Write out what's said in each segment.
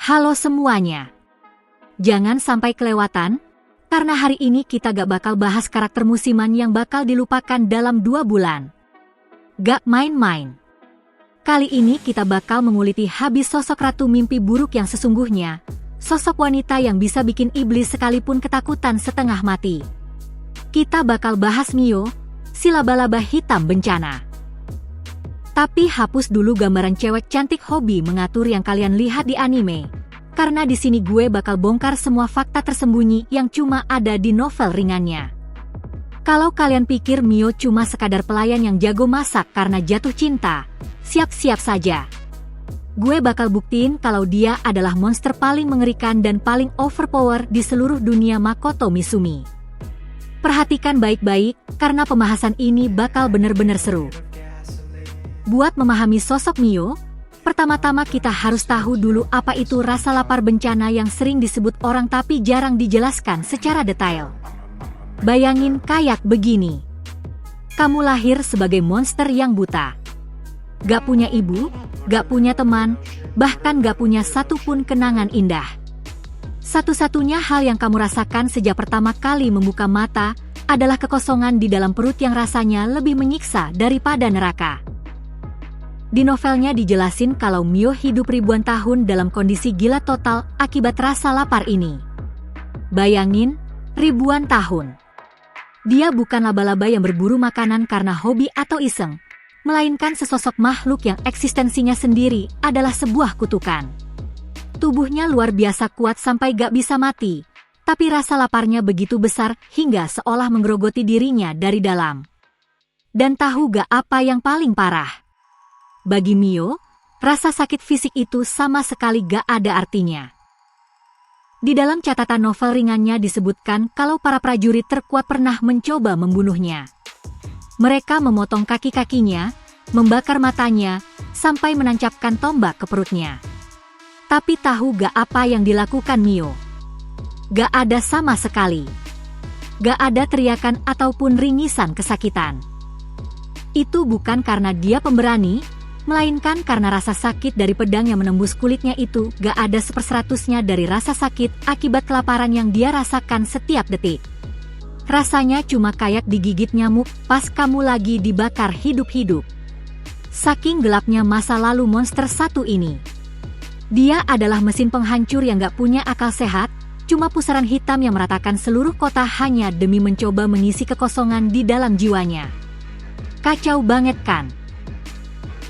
Halo semuanya. Jangan sampai kelewatan, karena hari ini kita gak bakal bahas karakter musiman yang bakal dilupakan dalam 2 bulan. Gak main-main. Kali ini kita bakal menguliti habis sosok ratu mimpi buruk yang sesungguhnya, sosok wanita yang bisa bikin iblis sekalipun ketakutan setengah mati. Kita bakal bahas Mio, si laba-laba hitam bencana. Tapi hapus dulu gambaran cewek cantik hobi mengatur yang kalian lihat di anime. Karena di sini gue bakal bongkar semua fakta tersembunyi yang cuma ada di novel ringannya. Kalau kalian pikir Mio cuma sekadar pelayan yang jago masak karena jatuh cinta, siap-siap saja. Gue bakal buktiin kalau dia adalah monster paling mengerikan dan paling overpower di seluruh dunia Makoto Mizumi. Perhatikan baik-baik, karena pembahasan ini bakal bener-bener seru. Buat memahami sosok Mio, pertama-tama kita harus tahu dulu apa itu rasa lapar bencana yang sering disebut orang tapi jarang dijelaskan secara detail. Bayangin kayak begini. Kamu lahir sebagai monster yang buta. Gak punya ibu, gak punya teman, bahkan gak punya satupun kenangan indah. Satu-satunya hal yang kamu rasakan sejak pertama kali membuka mata adalah kekosongan di dalam perut yang rasanya lebih menyiksa daripada neraka. Di novelnya dijelasin kalau Mio hidup ribuan tahun dalam kondisi gila total akibat rasa lapar ini. Bayangin, ribuan tahun. Dia bukan laba-laba yang berburu makanan karena hobi atau iseng, melainkan sesosok makhluk yang eksistensinya sendiri adalah sebuah kutukan. Tubuhnya luar biasa kuat sampai gak bisa mati, tapi rasa laparnya begitu besar hingga seolah menggerogoti dirinya dari dalam. Dan tahu gak apa yang paling parah? Bagi Mio, rasa sakit fisik itu sama sekali gak ada artinya. Di dalam catatan novel ringannya disebutkan kalau para prajurit terkuat pernah mencoba membunuhnya. Mereka memotong kaki-kakinya, membakar matanya, sampai menancapkan tombak ke perutnya. Tapi tahu gak apa yang dilakukan Mio? Gak ada sama sekali. Gak ada teriakan ataupun ringisan kesakitan. Itu bukan karena dia pemberani, melainkan karena rasa sakit dari pedang yang menembus kulitnya itu gak ada 1/100-nya dari rasa sakit akibat kelaparan yang dia rasakan setiap detik. Rasanya cuma kayak digigit nyamuk pas kamu lagi dibakar hidup-hidup. Saking gelapnya masa lalu monster satu ini. Dia adalah mesin penghancur yang gak punya akal sehat, cuma pusaran hitam yang meratakan seluruh kota hanya demi mencoba mengisi kekosongan di dalam jiwanya. Kacau banget kan?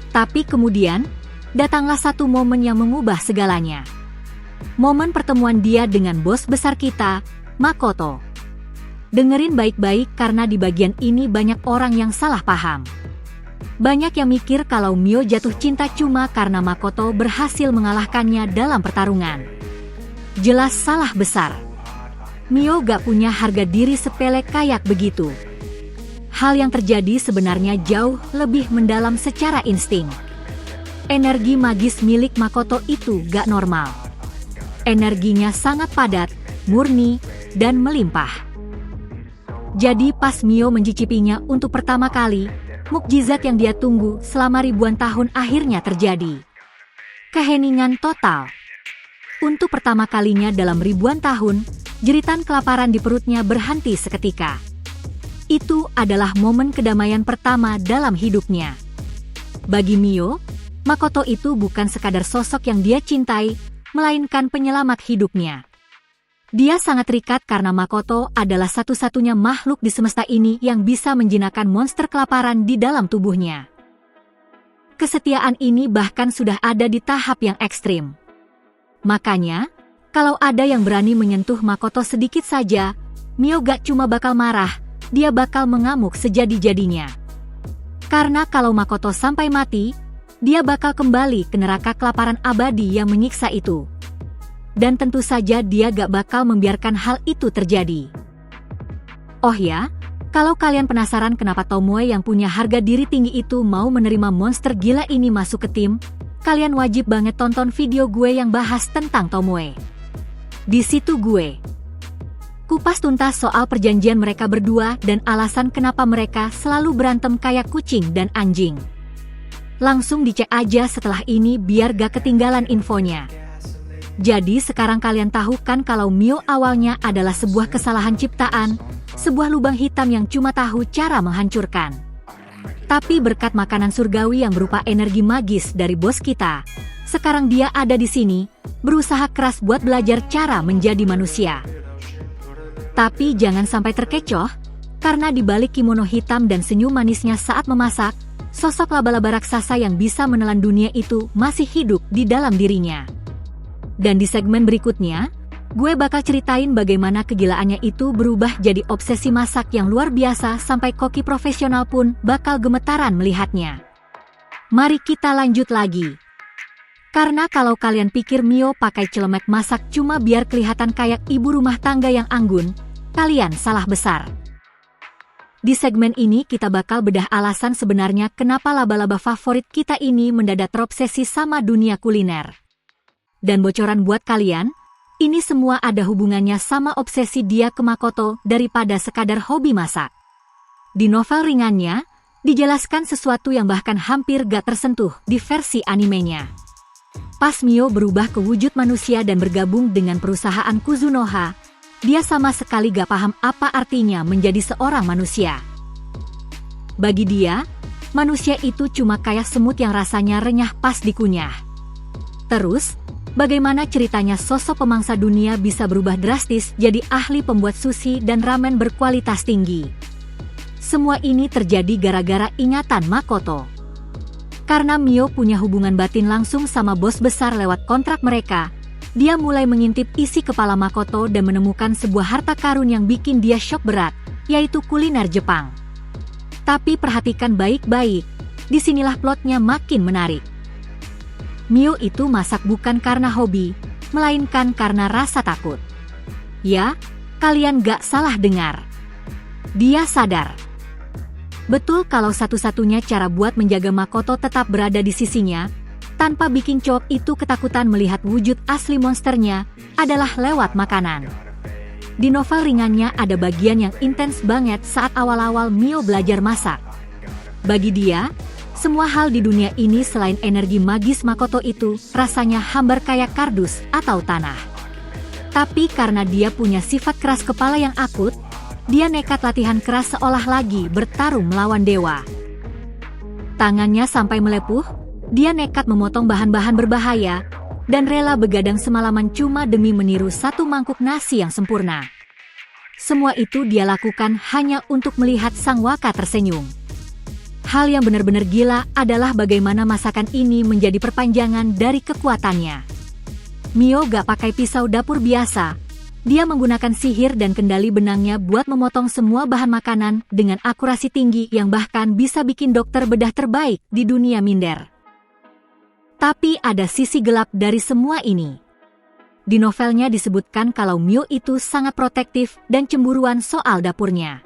Tapi kemudian, datanglah satu momen yang mengubah segalanya. Momen pertemuan dia dengan bos besar kita, Makoto. Dengerin baik-baik karena di bagian ini banyak orang yang salah paham. Banyak yang mikir kalau Mio jatuh cinta cuma karena Makoto berhasil mengalahkannya dalam pertarungan. Jelas salah besar. Mio gak punya harga diri sepele kayak begitu. Hal yang terjadi sebenarnya jauh lebih mendalam secara insting. Energi magis milik Makoto itu gak normal. Energinya sangat padat, murni, dan melimpah. Jadi pas Mio mencicipinya untuk pertama kali, mukjizat yang dia tunggu selama ribuan tahun akhirnya terjadi. Keheningan total. Untuk pertama kalinya dalam ribuan tahun, jeritan kelaparan di perutnya berhenti seketika. Itu adalah momen kedamaian pertama dalam hidupnya. Bagi Mio, Makoto itu bukan sekadar sosok yang dia cintai, melainkan penyelamat hidupnya. Dia sangat terikat karena Makoto adalah satu-satunya makhluk di semesta ini yang bisa menjinakkan monster kelaparan di dalam tubuhnya. Kesetiaan ini bahkan sudah ada di tahap yang ekstrim. Makanya, kalau ada yang berani menyentuh Makoto sedikit saja, Mio gak cuma bakal marah, dia bakal mengamuk sejadi-jadinya. Karena kalau Makoto sampai mati, dia bakal kembali ke neraka kelaparan abadi yang menyiksa itu. Dan tentu saja dia gak bakal membiarkan hal itu terjadi. Oh ya, kalau kalian penasaran kenapa Tomoe yang punya harga diri tinggi itu mau menerima monster gila ini masuk ke tim, kalian wajib banget tonton video gue yang bahas tentang Tomoe. Di situ gue kupas tuntas soal perjanjian mereka berdua dan alasan kenapa mereka selalu berantem kayak kucing dan anjing. Langsung dicek aja setelah ini biar gak ketinggalan infonya. Jadi sekarang kalian tahu kan kalau Mio awalnya adalah sebuah kesalahan ciptaan, sebuah lubang hitam yang cuma tahu cara menghancurkan. Tapi berkat makanan surgawi yang berupa energi magis dari bos kita, sekarang dia ada di sini, berusaha keras buat belajar cara menjadi manusia. Tapi jangan sampai terkecoh, karena di balik kimono hitam dan senyum manisnya saat memasak, sosok laba-laba raksasa yang bisa menelan dunia itu masih hidup di dalam dirinya. Dan di segmen berikutnya, gue bakal ceritain bagaimana kegilaannya itu berubah jadi obsesi masak yang luar biasa sampai koki profesional pun bakal gemetaran melihatnya. Mari kita lanjut lagi. Karena kalau kalian pikir Mio pakai celemek masak cuma biar kelihatan kayak ibu rumah tangga yang anggun, kalian salah besar. Di segmen ini kita bakal bedah alasan sebenarnya kenapa laba-laba favorit kita ini mendadak terobsesi sama dunia kuliner. Dan bocoran buat kalian, ini semua ada hubungannya sama obsesi dia ke Makoto daripada sekadar hobi masak. Di novel ringannya, dijelaskan sesuatu yang bahkan hampir gak tersentuh di versi animenya. Pas Mio berubah ke wujud manusia dan bergabung dengan perusahaan Kuzunoha, dia sama sekali gak paham apa artinya menjadi seorang manusia. Bagi dia, manusia itu cuma kayak semut yang rasanya renyah pas dikunyah. Terus, bagaimana ceritanya sosok pemangsa dunia bisa berubah drastis jadi ahli pembuat sushi dan ramen berkualitas tinggi? Semua ini terjadi gara-gara ingatan Makoto. Karena Mio punya hubungan batin langsung sama bos besar lewat kontrak mereka, dia mulai mengintip isi kepala Makoto dan menemukan sebuah harta karun yang bikin dia syok berat, yaitu kuliner Jepang. Tapi perhatikan baik-baik, disinilah plotnya makin menarik. Mio itu masak bukan karena hobi, melainkan karena rasa takut. Ya, kalian gak salah dengar. Dia sadar. Betul kalau satu-satunya cara buat menjaga Makoto tetap berada di sisinya, tanpa bikin cowok itu ketakutan melihat wujud asli monsternya, adalah lewat makanan. Di novel ringannya ada bagian yang intens banget saat awal-awal Mio belajar masak. Bagi dia, semua hal di dunia ini selain energi magis Makoto itu rasanya hambar kayak kardus atau tanah. Tapi karena dia punya sifat keras kepala yang akut, dia nekat latihan keras seolah lagi bertarung melawan dewa. Tangannya sampai melepuh, dia nekat memotong bahan-bahan berbahaya, dan rela begadang semalaman cuma demi meniru satu mangkuk nasi yang sempurna. Semua itu dia lakukan hanya untuk melihat sang waka tersenyum. Hal yang benar-benar gila adalah bagaimana masakan ini menjadi perpanjangan dari kekuatannya. Mio gak pakai pisau dapur biasa. Dia menggunakan sihir dan kendali benangnya buat memotong semua bahan makanan dengan akurasi tinggi yang bahkan bisa bikin dokter bedah terbaik di dunia minder. Tapi ada sisi gelap dari semua ini. Di novelnya disebutkan kalau Mio itu sangat protektif dan cemburuan soal dapurnya.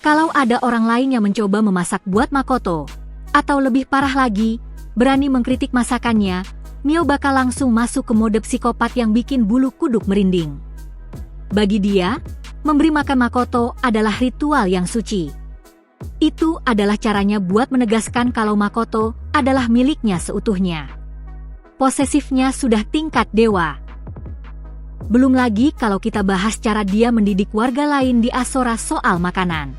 Kalau ada orang lain yang mencoba memasak buat Makoto, atau lebih parah lagi, berani mengkritik masakannya, Mio bakal langsung masuk ke mode psikopat yang bikin bulu kuduk merinding. Bagi dia, memberi makan Makoto adalah ritual yang suci. Itu adalah caranya buat menegaskan kalau Makoto adalah miliknya seutuhnya. Posesifnya sudah tingkat dewa. Belum lagi kalau kita bahas cara dia mendidik warga lain di Asora soal makanan.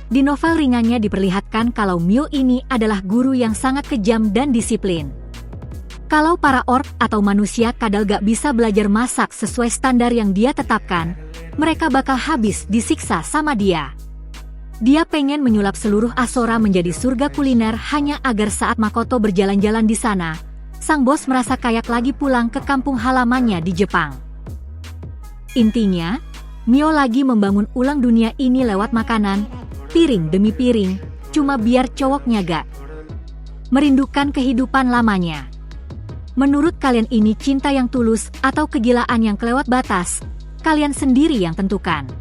Di novel ringannya diperlihatkan kalau Mio ini adalah guru yang sangat kejam dan disiplin. Kalau para orc atau manusia kadal gak bisa belajar masak sesuai standar yang dia tetapkan, mereka bakal habis disiksa sama dia. Dia pengen menyulap seluruh Asora menjadi surga kuliner hanya agar saat Makoto berjalan-jalan di sana, sang bos merasa kayak lagi pulang ke kampung halamannya di Jepang. Intinya, Mio lagi membangun ulang dunia ini lewat makanan, piring demi piring, cuma biar cowoknya gak merindukan kehidupan lamanya. Menurut kalian ini cinta yang tulus atau kegilaan yang kelewat batas? Kalian sendiri yang tentukan.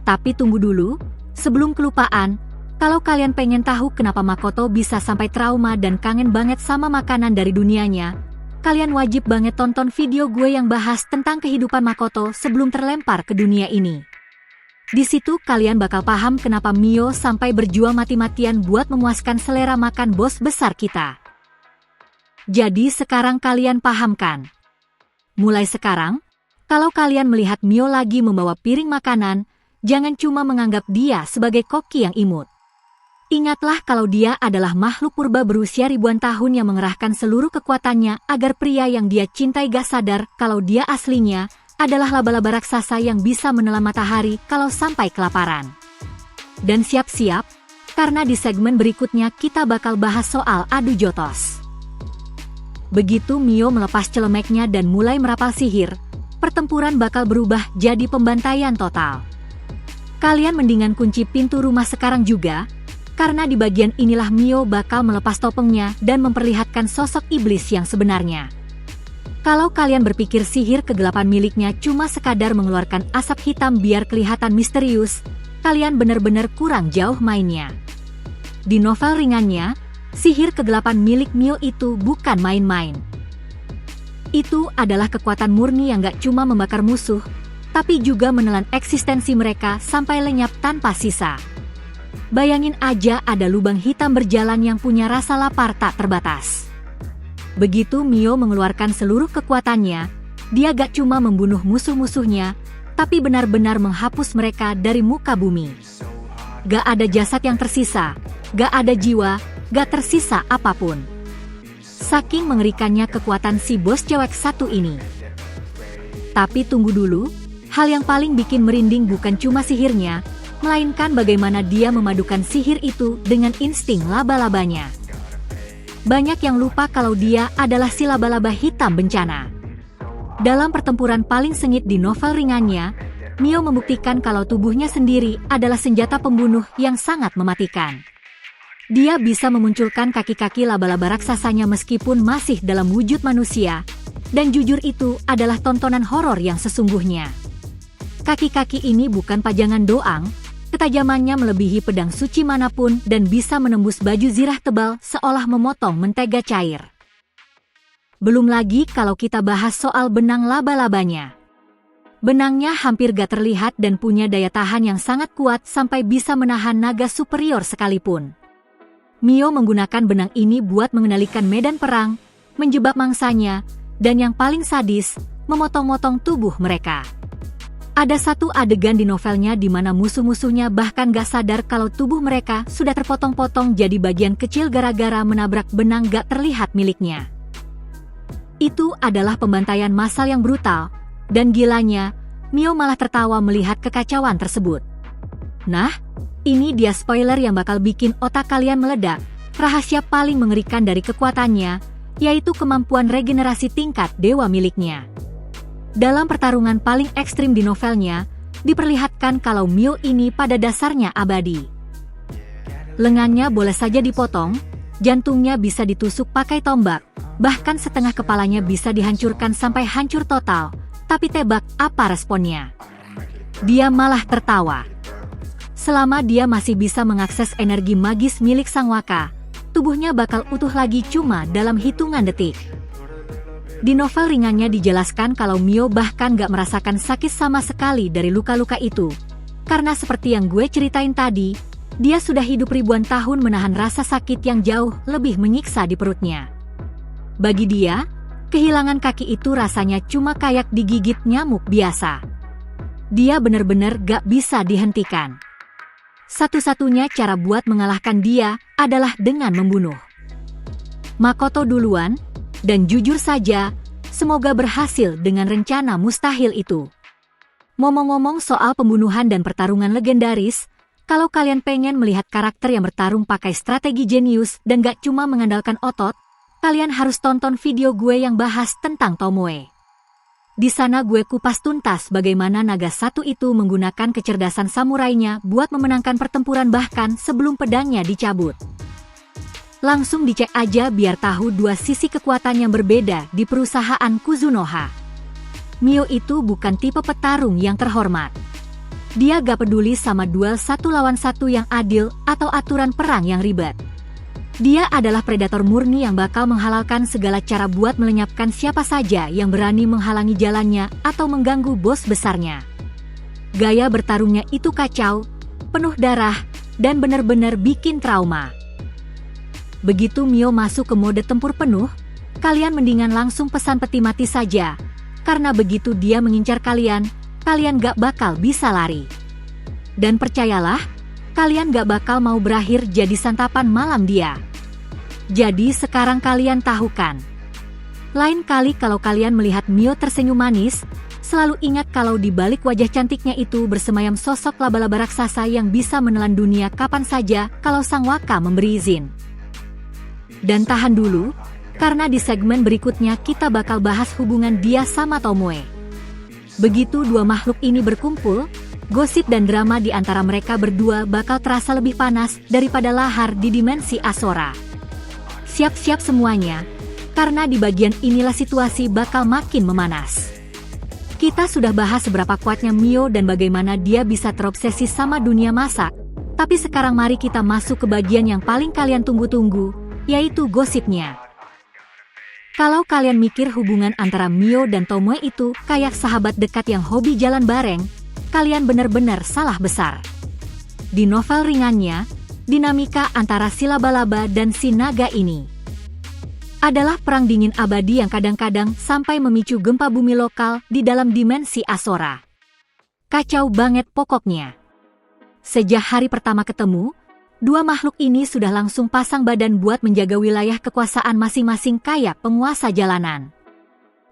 Tapi tunggu dulu, sebelum kelupaan, kalau kalian pengen tahu kenapa Makoto bisa sampai trauma dan kangen banget sama makanan dari dunianya, kalian wajib banget tonton video gue yang bahas tentang kehidupan Makoto sebelum terlempar ke dunia ini. Di situ kalian bakal paham kenapa Mio sampai berjuang mati-matian buat memuaskan selera makan bos besar kita. Jadi sekarang kalian paham kan? Mulai sekarang, kalau kalian melihat Mio lagi membawa piring makanan, jangan cuma menganggap dia sebagai koki yang imut. Ingatlah kalau dia adalah makhluk purba berusia ribuan tahun yang mengerahkan seluruh kekuatannya agar pria yang dia cintai gak sadar kalau dia aslinya adalah laba-laba raksasa yang bisa menelan matahari kalau sampai kelaparan. Dan siap-siap, karena di segmen berikutnya kita bakal bahas soal adu jotos. Begitu Mio melepas celemeknya dan mulai merapal sihir, pertempuran bakal berubah jadi pembantaian total. Kalian mendingan kunci pintu rumah sekarang juga, karena di bagian inilah Mio bakal melepas topengnya dan memperlihatkan sosok iblis yang sebenarnya. Kalau kalian berpikir sihir kegelapan miliknya cuma sekadar mengeluarkan asap hitam biar kelihatan misterius, kalian benar-benar kurang jauh mainnya. Di novel ringannya, sihir kegelapan milik Mio itu bukan main-main. Itu adalah kekuatan murni yang gak cuma membakar musuh, tapi juga menelan eksistensi mereka sampai lenyap tanpa sisa. Bayangin aja ada lubang hitam berjalan yang punya rasa lapar tak terbatas. Begitu Mio mengeluarkan seluruh kekuatannya, dia gak cuma membunuh musuh-musuhnya, tapi benar-benar menghapus mereka dari muka bumi. Gak ada jasad yang tersisa, gak ada jiwa, gak tersisa apapun. Saking mengerikannya kekuatan si bos cewek satu ini. Tapi tunggu dulu, hal yang paling bikin merinding bukan cuma sihirnya, melainkan bagaimana dia memadukan sihir itu dengan insting laba-labanya. Banyak yang lupa kalau dia adalah si laba-laba hitam bencana. Dalam pertempuran paling sengit di novel ringannya, Mio membuktikan kalau tubuhnya sendiri adalah senjata pembunuh yang sangat mematikan. Dia bisa memunculkan kaki-kaki laba-laba raksasanya meskipun masih dalam wujud manusia, dan jujur itu adalah tontonan horor yang sesungguhnya. Kaki-kaki ini bukan pajangan doang, ketajamannya melebihi pedang suci manapun dan bisa menembus baju zirah tebal seolah memotong mentega cair. Belum lagi kalau kita bahas soal benang laba-labanya. Benangnya hampir gak terlihat dan punya daya tahan yang sangat kuat sampai bisa menahan naga superior sekalipun. Mio menggunakan benang ini buat mengendalikan medan perang, menjebak mangsanya, dan yang paling sadis, memotong-motong tubuh mereka. Ada satu adegan di novelnya di mana musuh-musuhnya bahkan gak sadar kalau tubuh mereka sudah terpotong-potong jadi bagian kecil gara-gara menabrak benang gak terlihat miliknya. Itu adalah pembantaian massal yang brutal, dan gilanya, Mio malah tertawa melihat kekacauan tersebut. Nah, ini dia spoiler yang bakal bikin otak kalian meledak. Rahasia paling mengerikan dari kekuatannya, yaitu kemampuan regenerasi tingkat dewa miliknya. Dalam pertarungan paling ekstrim di novelnya, diperlihatkan kalau Mio ini pada dasarnya abadi. Lengannya boleh saja dipotong, jantungnya bisa ditusuk pakai tombak, bahkan setengah kepalanya bisa dihancurkan sampai hancur total. Tapi tebak apa responnya? Dia malah tertawa. Selama dia masih bisa mengakses energi magis milik Sang Waka, tubuhnya bakal utuh lagi cuma dalam hitungan detik. Di novel ringannya dijelaskan kalau Mio bahkan gak merasakan sakit sama sekali dari luka-luka itu. Karena seperti yang gue ceritain tadi, dia sudah hidup ribuan tahun menahan rasa sakit yang jauh lebih menyiksa di perutnya. Bagi dia, kehilangan kaki itu rasanya cuma kayak digigit nyamuk biasa. Dia benar-benar gak bisa dihentikan. Satu-satunya cara buat mengalahkan dia adalah dengan membunuh. Makoto duluan, dan jujur saja, semoga berhasil dengan rencana mustahil itu. Ngomong-ngomong soal pembunuhan dan pertarungan legendaris, kalau kalian pengen melihat karakter yang bertarung pakai strategi jenius dan gak cuma mengandalkan otot, kalian harus tonton video gue yang bahas tentang Tomoe. Di sana gue kupas tuntas bagaimana naga satu itu menggunakan kecerdasan samurainya buat memenangkan pertempuran bahkan sebelum pedangnya dicabut. Langsung dicek aja biar tahu dua sisi kekuatan yang berbeda di perusahaan Kuzunoha. Mio itu bukan tipe petarung yang terhormat. Dia gak peduli sama duel satu lawan satu yang adil atau aturan perang yang ribet. Dia adalah predator murni yang bakal menghalalkan segala cara buat melenyapkan siapa saja yang berani menghalangi jalannya atau mengganggu bos besarnya. Gaya bertarungnya itu kacau, penuh darah, dan benar-benar bikin trauma. Begitu Mio masuk ke mode tempur penuh, kalian mendingan langsung pesan peti mati saja, karena begitu dia mengincar kalian, kalian gak bakal bisa lari. Dan percayalah, kalian gak bakal mau berakhir jadi santapan malam dia. Jadi sekarang kalian tahu kan? Lain kali kalau kalian melihat Mio tersenyum manis, selalu ingat kalau di balik wajah cantiknya itu bersemayam sosok laba-laba raksasa yang bisa menelan dunia kapan saja kalau Sang Waka memberi izin. Dan tahan dulu, karena di segmen berikutnya kita bakal bahas hubungan dia sama Tomoe. Begitu dua makhluk ini berkumpul, gosip dan drama di antara mereka berdua bakal terasa lebih panas daripada lahar di dimensi Asora. Siap-siap semuanya, karena di bagian inilah situasi bakal makin memanas. Kita sudah bahas seberapa kuatnya Mio dan bagaimana dia bisa terobsesi sama dunia masak, tapi sekarang mari kita masuk ke bagian yang paling kalian tunggu-tunggu, yaitu gosipnya. Kalau kalian mikir hubungan antara Mio dan Tomoe itu kayak sahabat dekat yang hobi jalan bareng, kalian benar-benar salah besar. Di novel ringannya, dinamika antara si laba-laba dan si naga ini adalah perang dingin abadi yang kadang-kadang sampai memicu gempa bumi lokal di dalam dimensi Asora. Kacau banget pokoknya. Sejak hari pertama ketemu, dua makhluk ini sudah langsung pasang badan buat menjaga wilayah kekuasaan masing-masing kayak penguasa jalanan.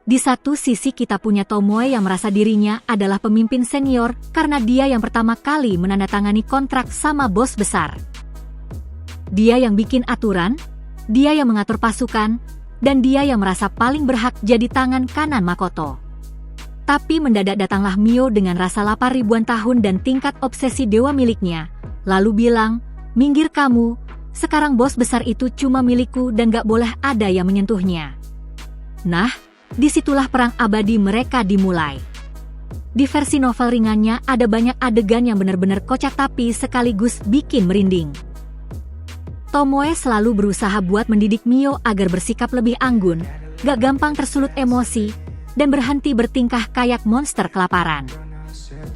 Di satu sisi kita punya Tomoe yang merasa dirinya adalah pemimpin senior karena dia yang pertama kali menandatangani kontrak sama bos besar. Dia yang bikin aturan, dia yang mengatur pasukan, dan dia yang merasa paling berhak jadi tangan kanan Makoto. Tapi mendadak datanglah Mio dengan rasa lapar ribuan tahun dan tingkat obsesi dewa miliknya, lalu bilang, "Minggir kamu, sekarang bos besar itu cuma milikku dan gak boleh ada yang menyentuhnya." Nah, disitulah perang abadi mereka dimulai. Di versi novel ringannya ada banyak adegan yang benar-benar kocak tapi sekaligus bikin merinding. Tomoe selalu berusaha buat mendidik Mio agar bersikap lebih anggun, gak gampang tersulut emosi, dan berhenti bertingkah kayak monster kelaparan.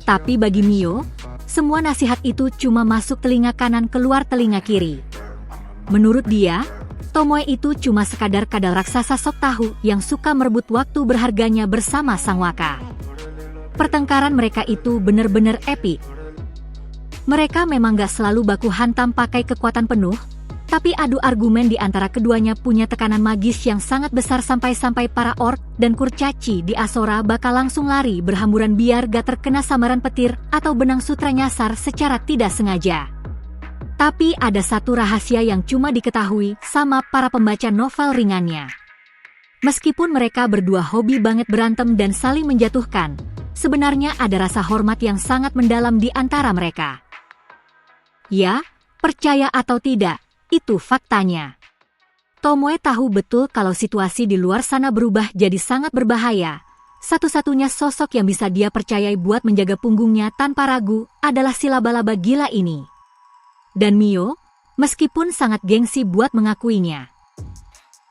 Tapi bagi Mio, semua nasihat itu cuma masuk telinga kanan keluar telinga kiri. Menurut dia, Tomoe itu cuma sekadar kadal raksasa sok tahu yang suka merebut waktu berharganya bersama Sang Waka. Pertengkaran mereka itu bener-bener epik. Mereka memang gak selalu baku hantam pakai kekuatan penuh, tapi adu argumen di antara keduanya punya tekanan magis yang sangat besar sampai-sampai para orc dan kurcaci di Asora bakal langsung lari berhamburan biar gak terkena sambaran petir atau benang sutra nyasar secara tidak sengaja. Tapi ada satu rahasia yang cuma diketahui sama para pembaca novel ringannya. Meskipun mereka berdua hobi banget berantem dan saling menjatuhkan, sebenarnya ada rasa hormat yang sangat mendalam di antara mereka. Ya, percaya atau tidak, itu faktanya. Tomoe tahu betul kalau situasi di luar sana berubah jadi sangat berbahaya. Satu-satunya sosok yang bisa dia percayai buat menjaga punggungnya tanpa ragu adalah si laba-laba gila ini. Dan Mio, meskipun sangat gengsi buat mengakuinya,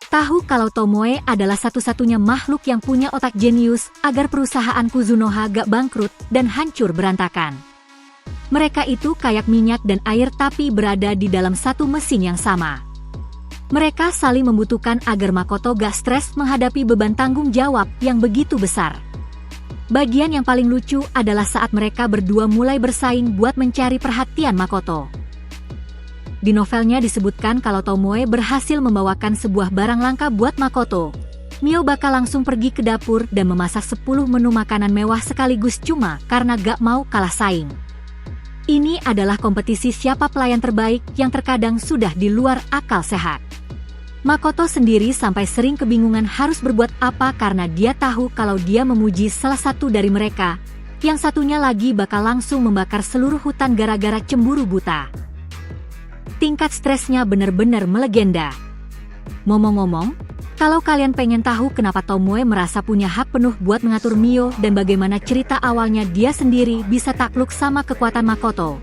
tahu kalau Tomoe adalah satu-satunya makhluk yang punya otak jenius agar perusahaan Kuzunoha gak bangkrut dan hancur berantakan. Mereka itu kayak minyak dan air tapi berada di dalam satu mesin yang sama. Mereka saling membutuhkan agar Makoto gak stres menghadapi beban tanggung jawab yang begitu besar. Bagian yang paling lucu adalah saat mereka berdua mulai bersaing buat mencari perhatian Makoto. Di novelnya disebutkan kalau Tomoe berhasil membawakan sebuah barang langka buat Makoto. Mio bakal langsung pergi ke dapur dan memasak 10 menu makanan mewah sekaligus cuma karena gak mau kalah saing. Ini adalah kompetisi siapa pelayan terbaik yang terkadang sudah di luar akal sehat. Makoto sendiri sampai sering kebingungan harus berbuat apa karena dia tahu kalau dia memuji salah satu dari mereka, yang satunya lagi bakal langsung membakar seluruh hutan gara-gara cemburu buta. Tingkat stresnya benar-benar melegenda. Ngomong-ngomong, kalau kalian pengen tahu kenapa Tomoe merasa punya hak penuh buat mengatur Mio dan bagaimana cerita awalnya dia sendiri bisa takluk sama kekuatan Makoto,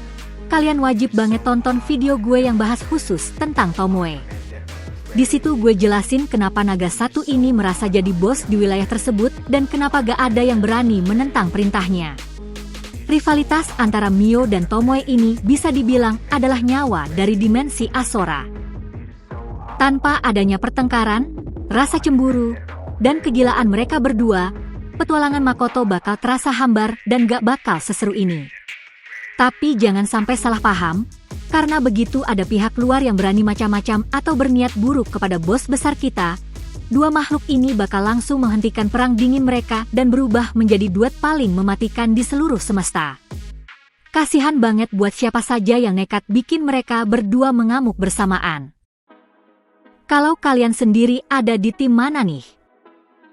kalian wajib banget tonton video gue yang bahas khusus tentang Tomoe. Di situ gue jelasin kenapa naga satu ini merasa jadi bos di wilayah tersebut dan kenapa gak ada yang berani menentang perintahnya. Rivalitas antara Mio dan Tomoe ini bisa dibilang adalah nyawa dari dimensi Asora. Tanpa adanya pertengkaran, rasa cemburu, dan kegilaan mereka berdua, petualangan Makoto bakal terasa hambar dan gak bakal seseru ini. Tapi jangan sampai salah paham, karena begitu ada pihak luar yang berani macam-macam atau berniat buruk kepada bos besar kita, dua makhluk ini bakal langsung menghentikan perang dingin mereka dan berubah menjadi duet paling mematikan di seluruh semesta. Kasihan banget buat siapa saja yang nekat bikin mereka berdua mengamuk bersamaan. Kalau kalian sendiri ada di tim mana nih?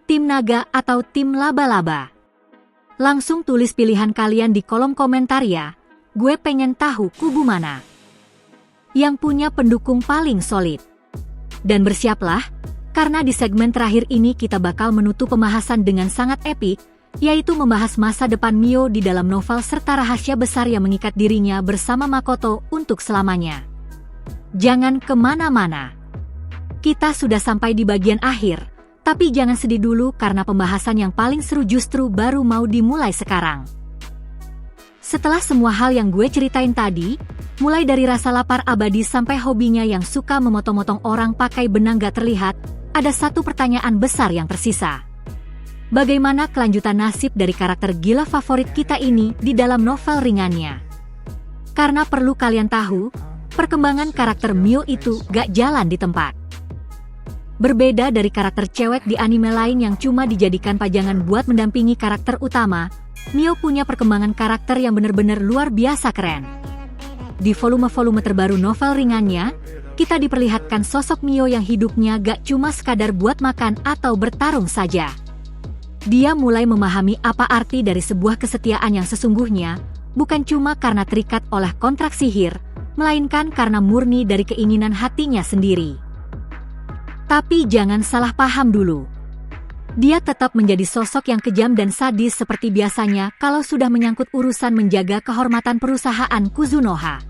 Tim naga atau tim laba-laba? Langsung tulis pilihan kalian di kolom komentar ya. Gue pengen tahu kubu mana yang punya pendukung paling solid. Dan bersiaplah, karena di segmen terakhir ini kita bakal menutup pembahasan dengan sangat epik, yaitu membahas masa depan Mio di dalam novel serta rahasia besar yang mengikat dirinya bersama Makoto untuk selamanya. Jangan kemana-mana. Kita sudah sampai di bagian akhir, tapi jangan sedih dulu karena pembahasan yang paling seru justru baru mau dimulai sekarang. Setelah semua hal yang gue ceritain tadi, mulai dari rasa lapar abadi sampai hobinya yang suka memotong-motong orang pakai benang gak terlihat, ada satu pertanyaan besar yang tersisa. Bagaimana kelanjutan nasib dari karakter gila favorit kita ini di dalam novel ringannya? Karena perlu kalian tahu, perkembangan karakter Mio itu gak jalan di tempat. Berbeda dari karakter cewek di anime lain yang cuma dijadikan pajangan buat mendampingi karakter utama, Mio punya perkembangan karakter yang benar-benar luar biasa keren. Di volume-volume terbaru novel ringannya, kita diperlihatkan sosok Mio yang hidupnya gak cuma sekadar buat makan atau bertarung saja. Dia mulai memahami apa arti dari sebuah kesetiaan yang sesungguhnya, bukan cuma karena terikat oleh kontrak sihir, melainkan karena murni dari keinginan hatinya sendiri. Tapi jangan salah paham dulu. Dia tetap menjadi sosok yang kejam dan sadis seperti biasanya kalau sudah menyangkut urusan menjaga kehormatan perusahaan Kuzunoha.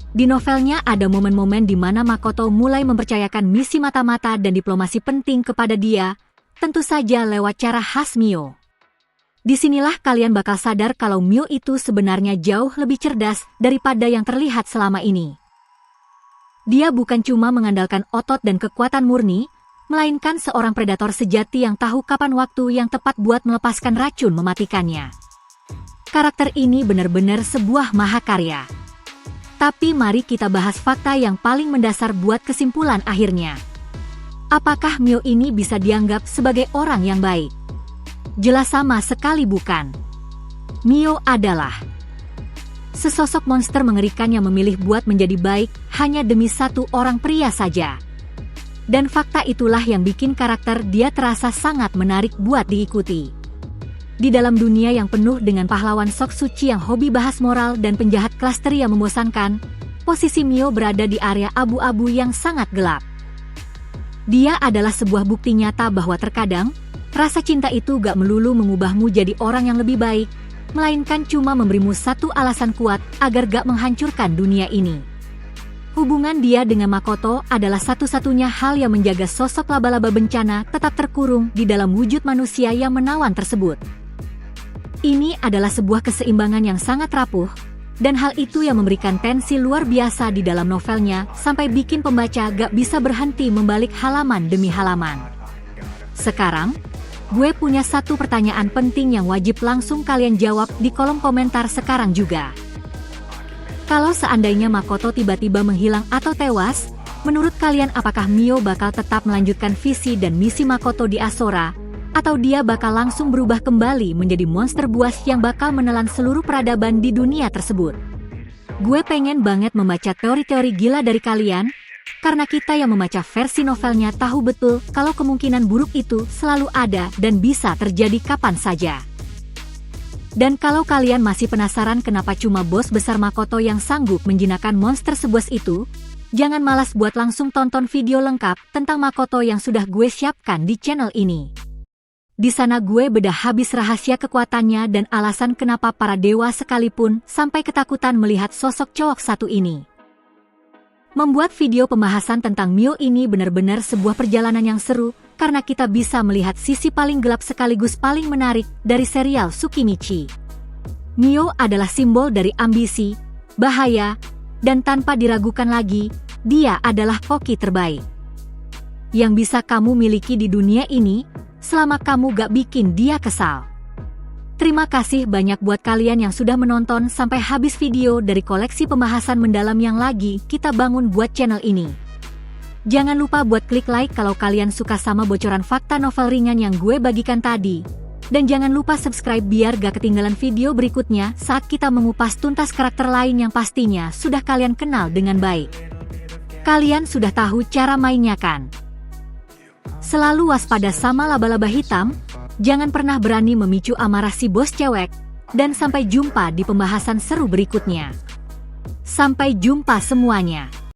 Di novelnya ada momen-momen di mana Makoto mulai mempercayakan misi mata-mata dan diplomasi penting kepada dia, tentu saja lewat cara khas Mio. Disinilah kalian bakal sadar kalau Mio itu sebenarnya jauh lebih cerdas daripada yang terlihat selama ini. Dia bukan cuma mengandalkan otot dan kekuatan murni, melainkan seorang predator sejati yang tahu kapan waktu yang tepat buat melepaskan racun mematikannya. Karakter ini benar-benar sebuah mahakarya. Tapi mari kita bahas fakta yang paling mendasar buat kesimpulan akhirnya. Apakah Mio ini bisa dianggap sebagai orang yang baik? Jelas sama sekali bukan. Mio adalah sesosok monster mengerikan yang memilih buat menjadi baik hanya demi satu orang pria saja. Dan fakta itulah yang bikin karakter dia terasa sangat menarik buat diikuti. Di dalam dunia yang penuh dengan pahlawan sok suci yang hobi bahas moral dan penjahat klaster yang membosankan, posisi Mio berada di area abu-abu yang sangat gelap. Dia adalah sebuah bukti nyata bahwa terkadang, rasa cinta itu gak melulu mengubahmu jadi orang yang lebih baik, melainkan cuma memberimu satu alasan kuat agar gak menghancurkan dunia ini. Hubungan dia dengan Makoto adalah satu-satunya hal yang menjaga sosok laba-laba bencana tetap terkurung di dalam wujud manusia yang menawan tersebut. Ini adalah sebuah keseimbangan yang sangat rapuh, dan hal itu yang memberikan tensi luar biasa di dalam novelnya sampai bikin pembaca gak bisa berhenti membalik halaman demi halaman. Sekarang, gue punya satu pertanyaan penting yang wajib langsung kalian jawab di kolom komentar sekarang juga. Kalau seandainya Makoto tiba-tiba menghilang atau tewas, menurut kalian apakah Mio bakal tetap melanjutkan visi dan misi Makoto di Asora, atau dia bakal langsung berubah kembali menjadi monster buas yang bakal menelan seluruh peradaban di dunia tersebut? Gue pengen banget membaca teori-teori gila dari kalian, karena kita yang membaca versi novelnya tahu betul kalau kemungkinan buruk itu selalu ada dan bisa terjadi kapan saja. Dan kalau kalian masih penasaran kenapa cuma bos besar Makoto yang sanggup menjinakkan monster sebuas itu, jangan malas buat langsung tonton video lengkap tentang Makoto yang sudah gue siapkan di channel ini. Di sana gue bedah habis rahasia kekuatannya dan alasan kenapa para dewa sekalipun sampai ketakutan melihat sosok cowok satu ini. Membuat video pembahasan tentang Mio ini benar-benar sebuah perjalanan yang seru, karena kita bisa melihat sisi paling gelap sekaligus paling menarik dari serial Tsukimichi. Mio adalah simbol dari ambisi, bahaya, dan tanpa diragukan lagi, dia adalah koki terbaik yang bisa kamu miliki di dunia ini, selama kamu gak bikin dia kesal. Terima kasih banyak buat kalian yang sudah menonton sampai habis video dari koleksi pembahasan mendalam yang lagi kita bangun buat channel ini. Jangan lupa buat klik like kalau kalian suka sama bocoran fakta novel ringan yang gue bagikan tadi. Dan jangan lupa subscribe biar gak ketinggalan video berikutnya saat kita mengupas tuntas karakter lain yang pastinya sudah kalian kenal dengan baik. Kalian sudah tahu cara mainnya kan? Selalu waspada sama laba-laba hitam, jangan pernah berani memicu amarah si bos cewek, dan sampai jumpa di pembahasan seru berikutnya. Sampai jumpa semuanya.